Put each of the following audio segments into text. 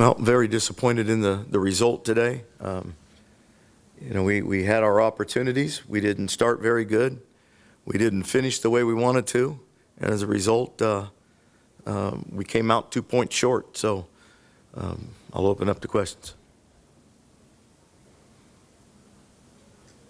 Well, very disappointed in the result today. We had our opportunities. We didn't start very good. We didn't finish the way we wanted to. And as a result, we came out 2 points short. So I'll open up to questions.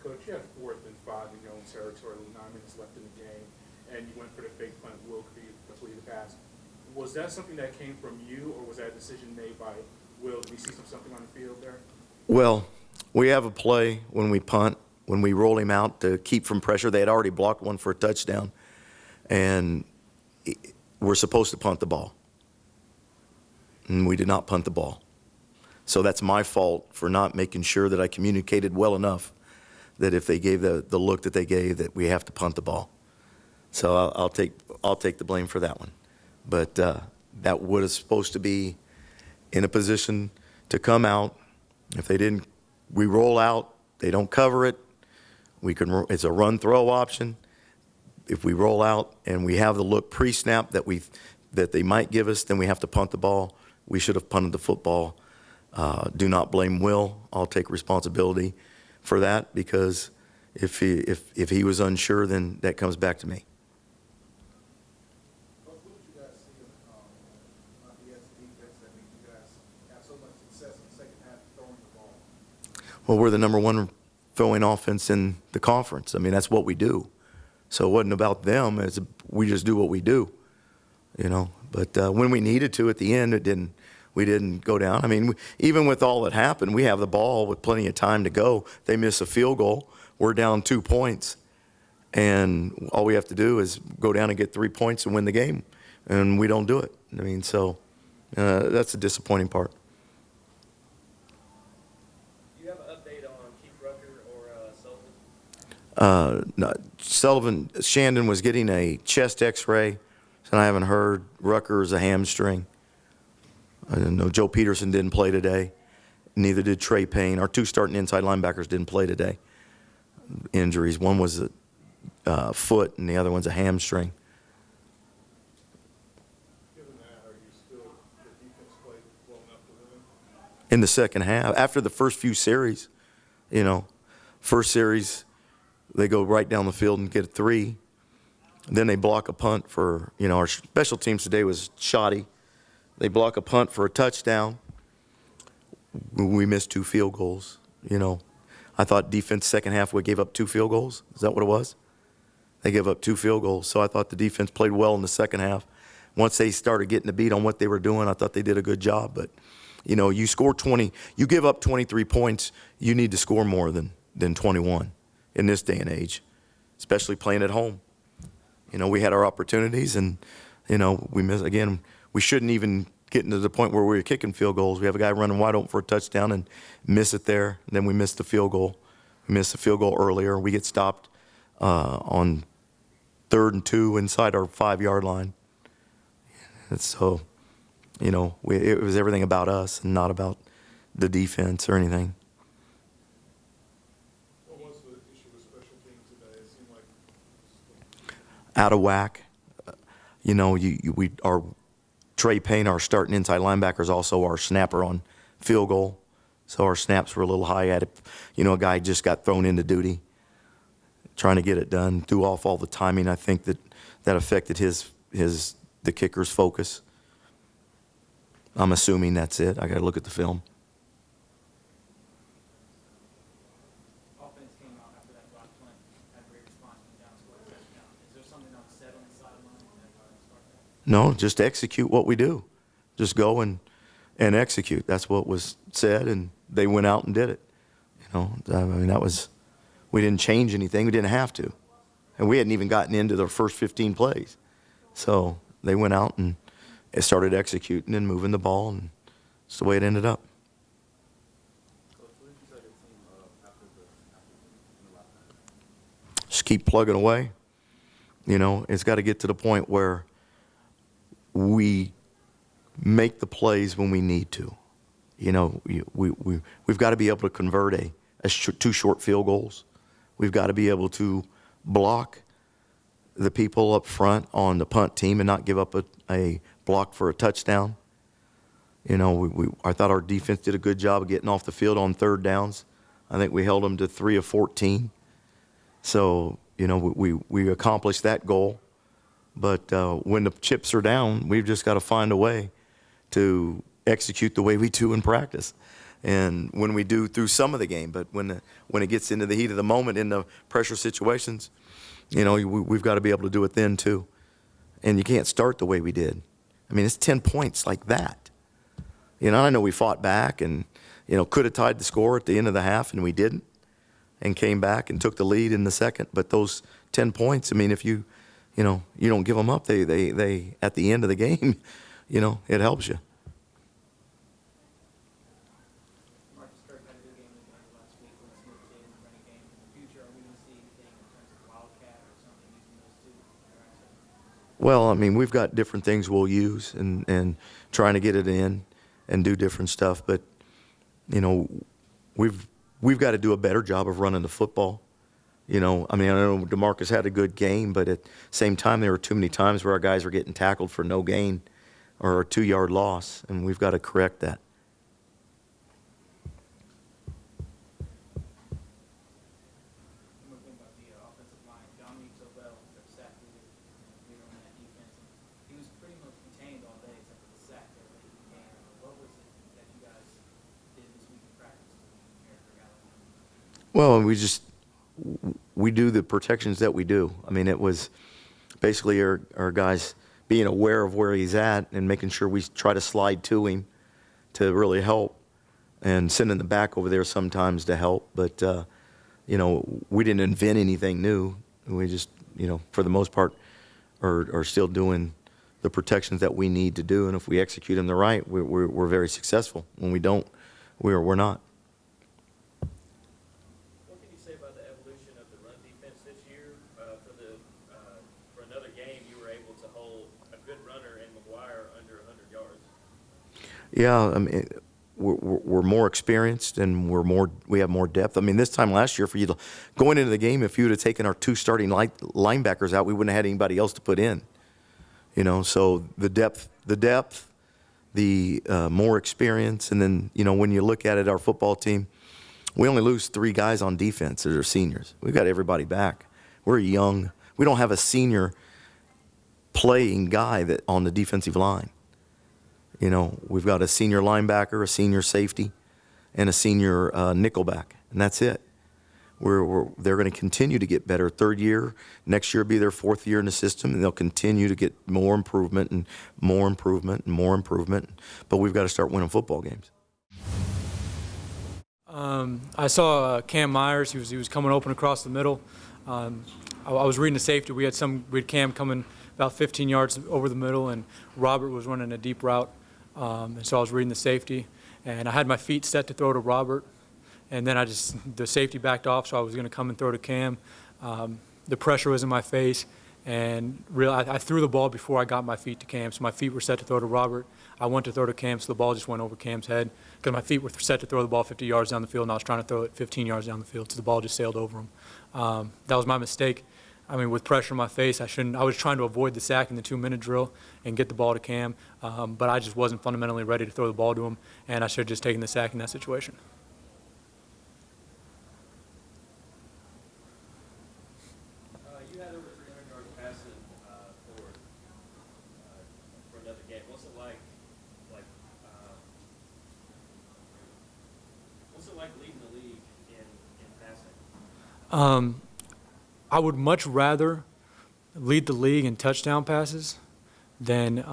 Coach, you have 4th and 5 in your own territory with 9 minutes left in the game, and you went for the fake punt, Will complete the pass. Was that something that came from you, or was that a decision made by Will? Did we see something on the field there? Well, we have a play when we punt, when we roll him out to keep from pressure. They had already blocked one for a touchdown, and we're supposed to punt the ball. And we did not punt the ball. So that's my fault for not making sure that I communicated well enough that if they gave the look that they gave, that we have to punt the ball. So I'll take the blame for that one. But that was supposed to be in a position to come out. If they didn't, we roll out, they don't cover it. It's a run-throw option. If we roll out and we have the look pre-snap that they might give us, then we have to punt the ball. We should have punted the football. Do not blame Will. I'll take responsibility for that, because if he was unsure, then that comes back to me. What did you guys see in Lafayette's defense that made you guys have so much success in the second half throwing the ball? Well, we're the #1 throwing offense in the conference. I mean, that's what we do. So it wasn't about them. We just do what we do, But when we needed to at the end, we didn't go down. I mean, even with all that happened, we have the ball with plenty of time to go. They miss a field goal. We're down 2 points. And all we have to do is go down and get 3 points and win the game. And we don't do it. I mean, so that's the disappointing part. Do you have an update on Keith Rucker or Sullivan? Shandon was getting a chest x-ray, and I haven't heard. Rucker is a hamstring. I don't know. Joe Peterson didn't play today. Neither did Trey Payne. Our 2 starting inside linebackers didn't play today. Injuries. One was a foot, and the other one's a hamstring. Given that, are you still the defense played well enough to win? In the second half, after the first few series, first series, they go right down the field and get a 3. Then they block a punt for, our special teams today was shoddy. They block a punt for a touchdown. We missed 2 field goals, I thought defense second half we gave up 2 field goals. Is that what it was? They gave up 2 field goals. So I thought the defense played well in the second half. Once they started getting the beat on what they were doing, I thought they did a good job. But, you score 20, you give up 23 points, you need to score more than 21 in this day and age, especially playing at home. We had our opportunities, and, we missed. Again, we shouldn't even get into the point where we were kicking field goals. We have a guy running wide open for a touchdown and miss it there. And then we missed the field goal. We missed the field goal earlier. We get stopped on 3rd and 2 inside our 5-yard line. And so, it was everything about us and not about the defense or anything. What was the issue with special teams today? It seemed like Out of whack. Our Trey Payne, our starting inside linebacker, is also our snapper on field goal. So our snaps were a little high at it. A guy just got thrown into duty, trying to get it done, threw off all the timing. I think that affected the kicker's focus. I'm assuming that's it. I got to look at the film. Offense came out after that block punt, had a great response from down score touchdown. Is there something else said on the sideline that start that? No, just execute what we do. Just go and execute. That's what was said, and they went out and did it. We didn't change anything. We didn't have to. And we hadn't even gotten into the first 15 plays. So they went out and started executing and moving the ball, and that's the way it ended up. Just keep plugging away. It's got to get to the point where we make the plays when we need to. We've got to be able to convert 2 short field goals. We've got to be able to block the people up front on the punt team and not give up a block for a touchdown. You know, I thought our defense did a good job of getting off the field on third downs. I think we held them to 3 of 14. So, you know, we accomplished that goal. But when the chips are down, we've just got to find a way to execute the way we do in practice. And when we do through some of the game, but when it gets into the heat of the moment in the pressure situations, you know, we've got to be able to do it then too. And you can't start the way we did. I mean, it's 10 points like that. You know, I know we fought back and, you know, could have tied the score at the end of the half, and we didn't, and came back and took the lead in the second. But those 10 points, I mean, if you know, you don't give them up, they at the end of the game, you know, it helps you. Marcus Kirk had a good game in the game last week when it's moved in the running game. In the future, are we going to see anything in terms of wildcat or something using those two? Well, I mean, we've got different things we'll use and trying to get it in and do different stuff. But, you know, we've got to do a better job of running the football. You know, I mean, I know DeMarcus had a good game, but at the same time, there were too many times where our guys were getting tackled for no gain or a 2-yard loss, and we've got to correct that. One more thing about the offensive line, Dominique Tobel, their sack leader on that defense. He was pretty much contained all day except for the sack there late in the game. What was it that you guys did this week in practice here for Alabama? Well, we do the protections that we do. I mean, it was basically our guys being aware of where he's at and making sure we try to slide to him to really help, and sending the back over there sometimes to help. But, you know, we didn't invent anything new. We just, you know, for the most part are still doing the protections that we need to do. And if we execute them the right, we're very successful. When we don't, we're not. What can you say about the evolution of the run defense this year? For another game, you were able to hold a good runner in McGuire under 100 yards. Yeah, I mean, we're more experienced and we have more depth. I mean, this time last year, for you to going into the game, if you would have taken our 2 starting linebackers out, we wouldn't have had anybody else to put in. You know, so the depth, the more experience, and then, you know, when you look at it, our football team, we only lose 3 guys on defense that are seniors. We've got everybody back. We're young. We don't have a senior playing guy that on the defensive line. You know, we've got a senior linebacker, a senior safety, and a senior nickelback, and that's it. They're going to continue to get better. 3rd year, next year will be their 4th year in the system, and they'll continue to get more improvement and more improvement and more improvement. But we've got to start winning football games. I saw Cam Myers. He was coming open across the middle. I was reading the safety. We had Cam coming about 15 yards over the middle, and Robert was running a deep route. And so I was reading the safety, and I had my feet set to throw to Robert, and then the safety backed off, so I was going to come and throw to Cam. The pressure was in my face, and I threw the ball before I got my feet to Cam, so my feet were set to throw to Robert. I went to throw to Cam, so the ball just went over Cam's head because my feet were set to throw the ball 50 yards down the field, and I was trying to throw it 15 yards down the field, so the ball just sailed over him. That was my mistake. I mean, with pressure in my face, I was trying to avoid the sack in the 2-minute drill and get the ball to Cam, but I just wasn't fundamentally ready to throw the ball to him, and I should have just taken the sack in that situation. You had over 300 yards passing for another game. What's it like leading the league in passing? I would much rather lead the league in touchdown passes than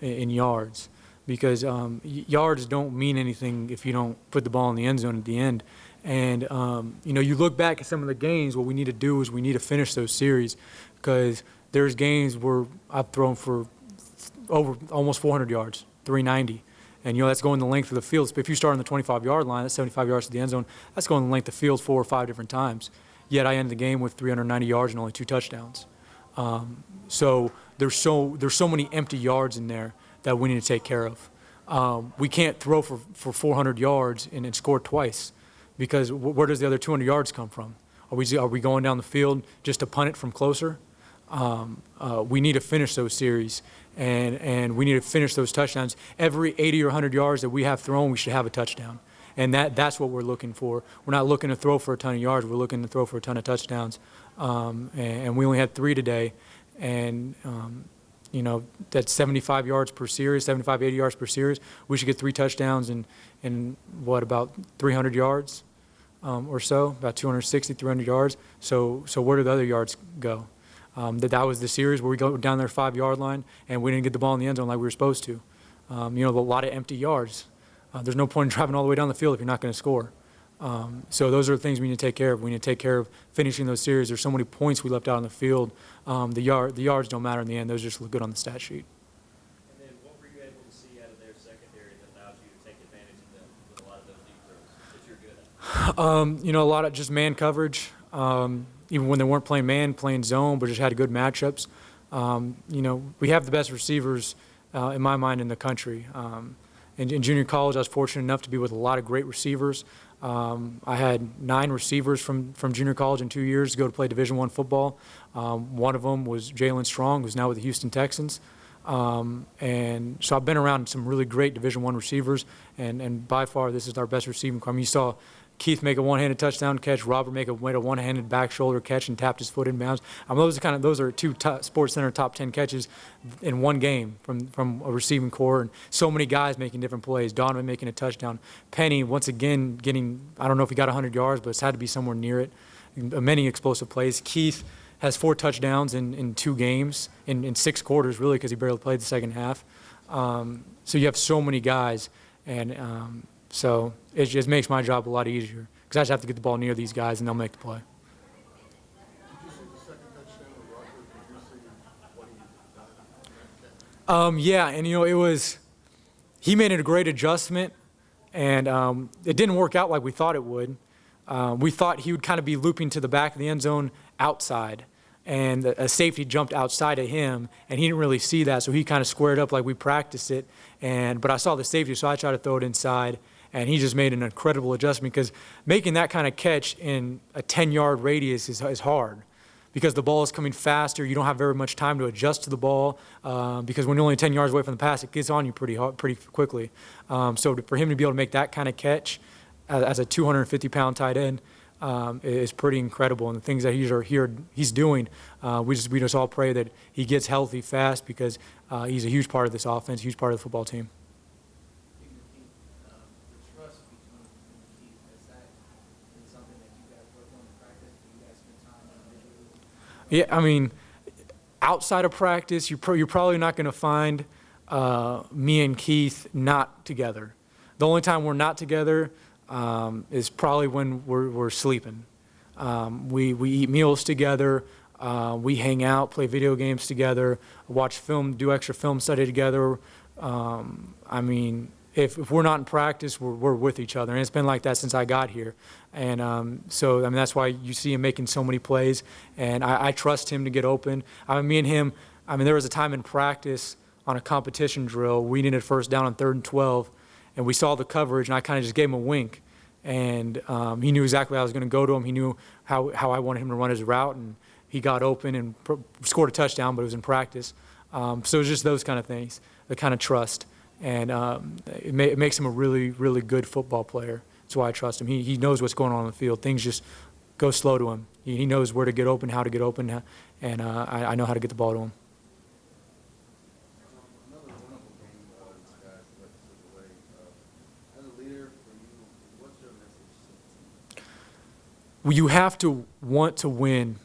in yards, because yards don't mean anything if you don't put the ball in the end zone at the end. And, you know, you look back at some of the games, what we need to do is we need to finish those series, because there's games where I've thrown for over almost 400 yards, 390. And, you know, that's going the length of the field. If you start on the 25-yard line, that's 75 yards to the end zone. That's going the length of the field 4 or 5 different times. Yet I ended the game with 390 yards and only 2 touchdowns. So there's so many empty yards in there that we need to take care of. We can't throw for 400 yards and score twice, because where does the other 200 yards come from? Are we going down the field just to punt it from closer? we need to finish those series, and we need to finish those touchdowns. Every 80 or 100 yards that we have thrown, we should have a touchdown. And that's what we're looking for. We're not looking to throw for a ton of yards. We're looking to throw for a ton of touchdowns. And we only had 3 today. And, that's 75 yards per series, 75, 80 yards per series. We should get 3 touchdowns in about 300 yards or so, about 260, 300 yards. So where do the other yards go? That was the series where we go down their 5-yard line, and we didn't get the ball in the end zone like we were supposed to. A lot of empty yards. There's no point in driving all the way down the field if you're not going to score. So those are the things we need to take care of. We need to take care of finishing those series. There's so many points we left out on the field. The yards don't matter in the end. Those just look good on the stat sheet. And then what were you able to see out of their secondary that allows you to take advantage of them with a lot of those deep throws that you're good at? A lot of just man coverage. Even when they weren't playing man, playing zone, but just had good matchups. We have the best receivers, in my mind, in the country. In junior college, I was fortunate enough to be with a lot of great receivers. I had 9 receivers from junior college in 2 years to go to play Division I football. One of them was Jalen Strong, who's now with the Houston Texans. And so I've been around some really great Division I receivers, and by far this is our best receiving core. I mean, you saw Keith make a one-handed touchdown catch, Robert made a one-handed back shoulder catch and tapped his foot in bounds. Those are 2 Sports Center top 10 catches in one game from a receiving core, and so many guys making different plays. Donovan making a touchdown. Penny, once again, getting, I don't know if he got 100 yards, but it's had to be somewhere near it. Many explosive plays. Keith has 4 touchdowns in 2 games, in 6 quarters, really, because he barely played the second half. So you have so many guys, and so it just makes my job a lot easier because I just have to get the ball near these guys and they'll make the play. Did you see the second touchdown of Rucker? Did you see what he did? Yeah, and he made a great adjustment, and it didn't work out like we thought it would. We thought he would kind of be looping to the back of the end zone outside, and a safety jumped outside of him, and he didn't really see that, so he kind of squared up like we practiced it. But I saw the safety, so I tried to throw it inside. And he just made an incredible adjustment because making that kind of catch in a 10-yard radius is hard because the ball is coming faster. You don't have very much time to adjust to the ball because when you're only 10 yards away from the pass, it gets on you pretty quickly. So for him to be able to make that kind of catch as a 250-pound tight end is pretty incredible. And the things that he's doing, we just all pray that he gets healthy fast because he's a huge part of this offense, huge part of the football team. Yeah, I mean, outside of practice, you're probably not going to find me and Keith not together. The only time we're not together is probably when we're sleeping. We eat meals together. We hang out, play video games together, watch film, do extra film study together. I mean, if we're not in practice, we're with each other. And it's been like that since I got here. And so, I mean, that's why you see him making so many plays. And I trust him to get open. Me and him, there was a time in practice on a competition drill, we needed first down on 3rd and 12. And we saw the coverage, and I kind of just gave him a wink. And he knew exactly how I was going to go to him. He knew how I wanted him to run his route. And he got open and scored a touchdown, but it was in practice. So it was just those kind of things, the kind of trust. And it makes him a really, really good football player. That's why I trust him. He knows what's going on the field. Things just go slow to him. He knows where to get open, how to get open, and I know how to get the ball to him. Another wonderful game these guys let slip away. As a leader, for you, what's your message to the team? Well, you have to want to win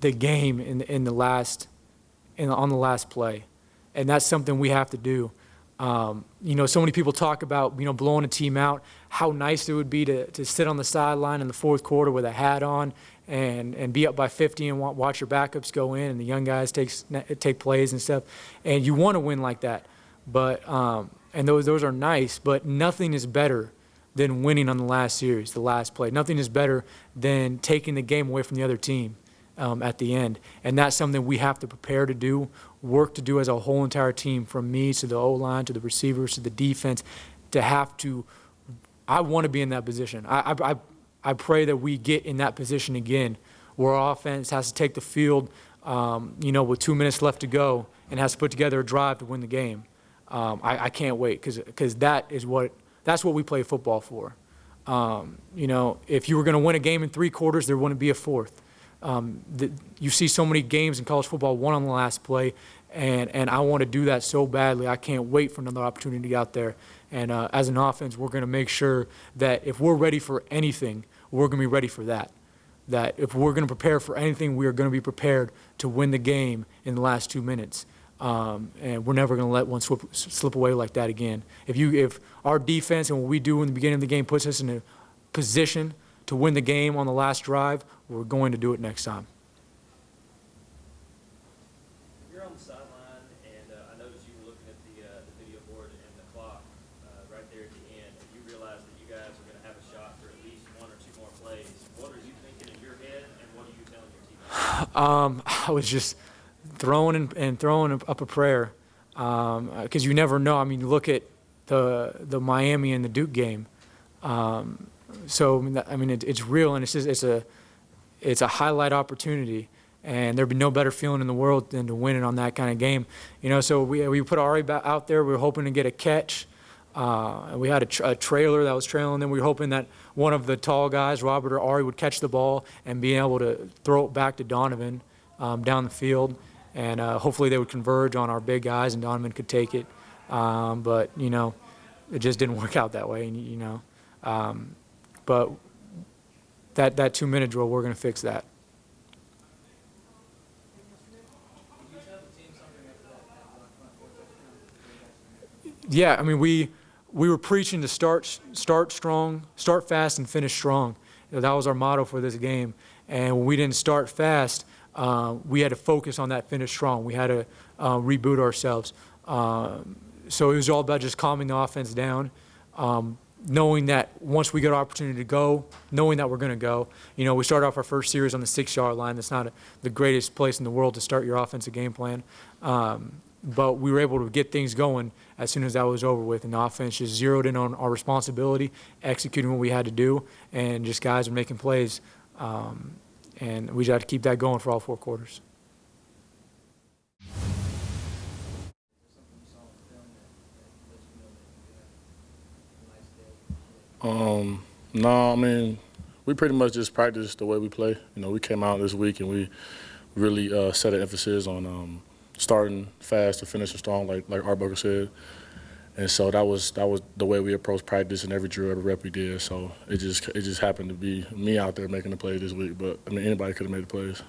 the game on the last play, and that's something we have to do. So many people talk about, blowing a team out, how nice it would be to sit on the sideline in the 4th quarter with a hat on and be up by 50 and watch your backups go in and the young guys take plays and stuff. And you want to win like that. But, and those are nice, but nothing is better than winning on the last series, the last play. Nothing is better than taking the game away from the other team at the end. And that's something we have to prepare to do, work to do as a whole entire team, from me to the O-line, to the receivers, to the defense, I want to be in that position. I pray that we get in that position again, where our offense has to take the field with 2 minutes left to go and has to put together a drive to win the game. I can't wait because that's what we play football for. If you were going to win a game in 3 quarters, there wouldn't be a fourth. You see so many games in college football won on the last play, and I want to do that so badly. I can't wait for another opportunity out there. And as an offense, we're going to make sure that if we're ready for anything, we're going to be ready for that. That if we're going to prepare for anything, we are going to be prepared to win the game in the last 2 minutes. And we're never going to let one slip away like that again. If our defense and what we do in the beginning of the game puts us in a position to win the game on the last drive, we're going to do it next time. You're on the sideline, and I noticed you were looking at the video board and the clock right there at the end, and you realized that you guys are going to have a shot for at least 1 or 2 more plays. What are you thinking in your head, and what are you telling your teammates? I was just throwing up a prayer because you never know. I mean, look at the Miami and the Duke game. It's real, and it's a highlight opportunity, and there'd be no better feeling in the world than to win it on that kind of game. So we put Ari out there. We were hoping to get a catch. We had a trailer that was trailing them. We were hoping that one of the tall guys, Robert or Ari, would catch the ball and be able to throw it back to Donovan down the field. And hopefully they would converge on our big guys and Donovan could take it. But it just didn't work out that way, but that 2-minute drill, we're going to fix that. Did you tell the team something after that? Yeah, I mean, we were preaching to start strong, start fast, and finish strong. That was our motto for this game. And when we didn't start fast, we had to focus on that finish strong. We had to reboot ourselves. So it was all about just calming the offense down, knowing that once we get an opportunity to go, knowing that we're going to go. We started off our first series on the 6-yard line. That's not the greatest place in the world to start your offensive game plan. But we were able to get things going as soon as that was over with, and the offense just zeroed in on our responsibility, executing what we had to do, and just guys were making plays. And we just had to keep that going for all 4 quarters. No, I mean, we pretty much just practiced the way we play. We came out this week and we really set an emphasis on starting fast and finishing strong, like Arbuckle said. And so that was the way we approached practice and every drill, every rep we did. So it just happened to be me out there making the plays this week. But I mean, anybody could have made the plays.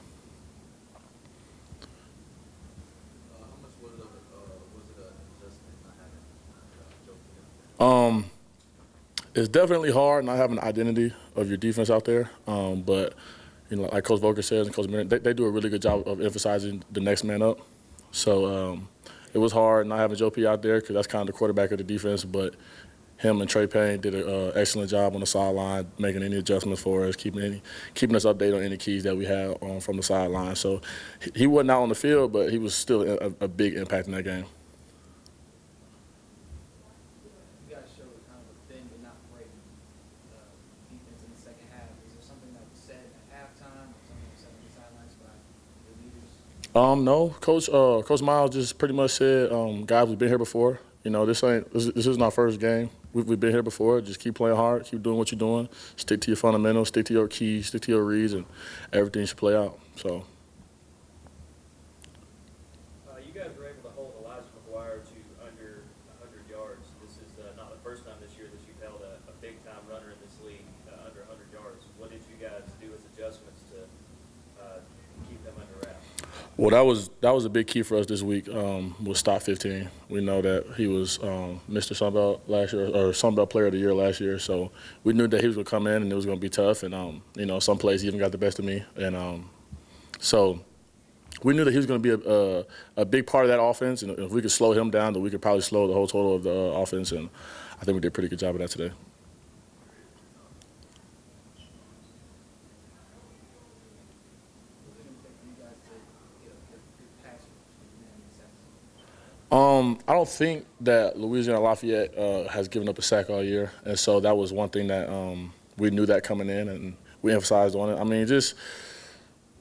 How much was it an adjustment not having Joe? It's definitely hard not having an identity of your defense out there. But like Coach Volker says and Coach Miller, they do a really good job of emphasizing the next man up. So it was hard not having Joe P out there because that's kind of the quarterback of the defense. But him and Trey Payne did an excellent job on the sideline, making any adjustments for us, keeping us updated on any keys that we had from the sideline. So he wasn't out on the field, but he was still a big impact in that game. You guys showed kind of a thin but not great defense in the second half. Is there something that was said at halftime or something that was said on the sidelines by the leaders? No, Coach Miles just pretty much said, guys, we've been here before. This isn't our first game. We've been here before. Just keep playing hard, keep doing what you're doing, stick to your fundamentals, stick to your keys, stick to your reads, and everything should play out. So. You guys were able to hold Elijah McGuire to under 100 yards. This is not the first time this year that you've held a big-time runner in this league under 100 yards. What did you guys do as adjustments to keep them under wraps? Well, that was a big key for us this week. Was stop 15. We know that he was Mr. Sunbelt last year, or Sunbelt Player of the Year last year. So we knew that he was going to come in and it was going to be tough. And some plays he even got the best of me. And so we knew that he was going to be a big part of that offense. And if we could slow him down, then we could probably slow the whole total of the offense. And I think we did a pretty good job of that today. I don't think that Louisiana Lafayette has given up a sack all year, and so that was one thing that we knew that coming in, and we emphasized on it. I mean, just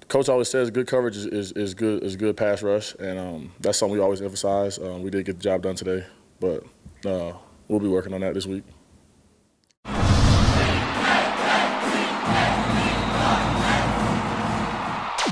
Coach always says good coverage is good pass rush, and that's something we always emphasize. We did get the job done today, but we'll be working on that this week.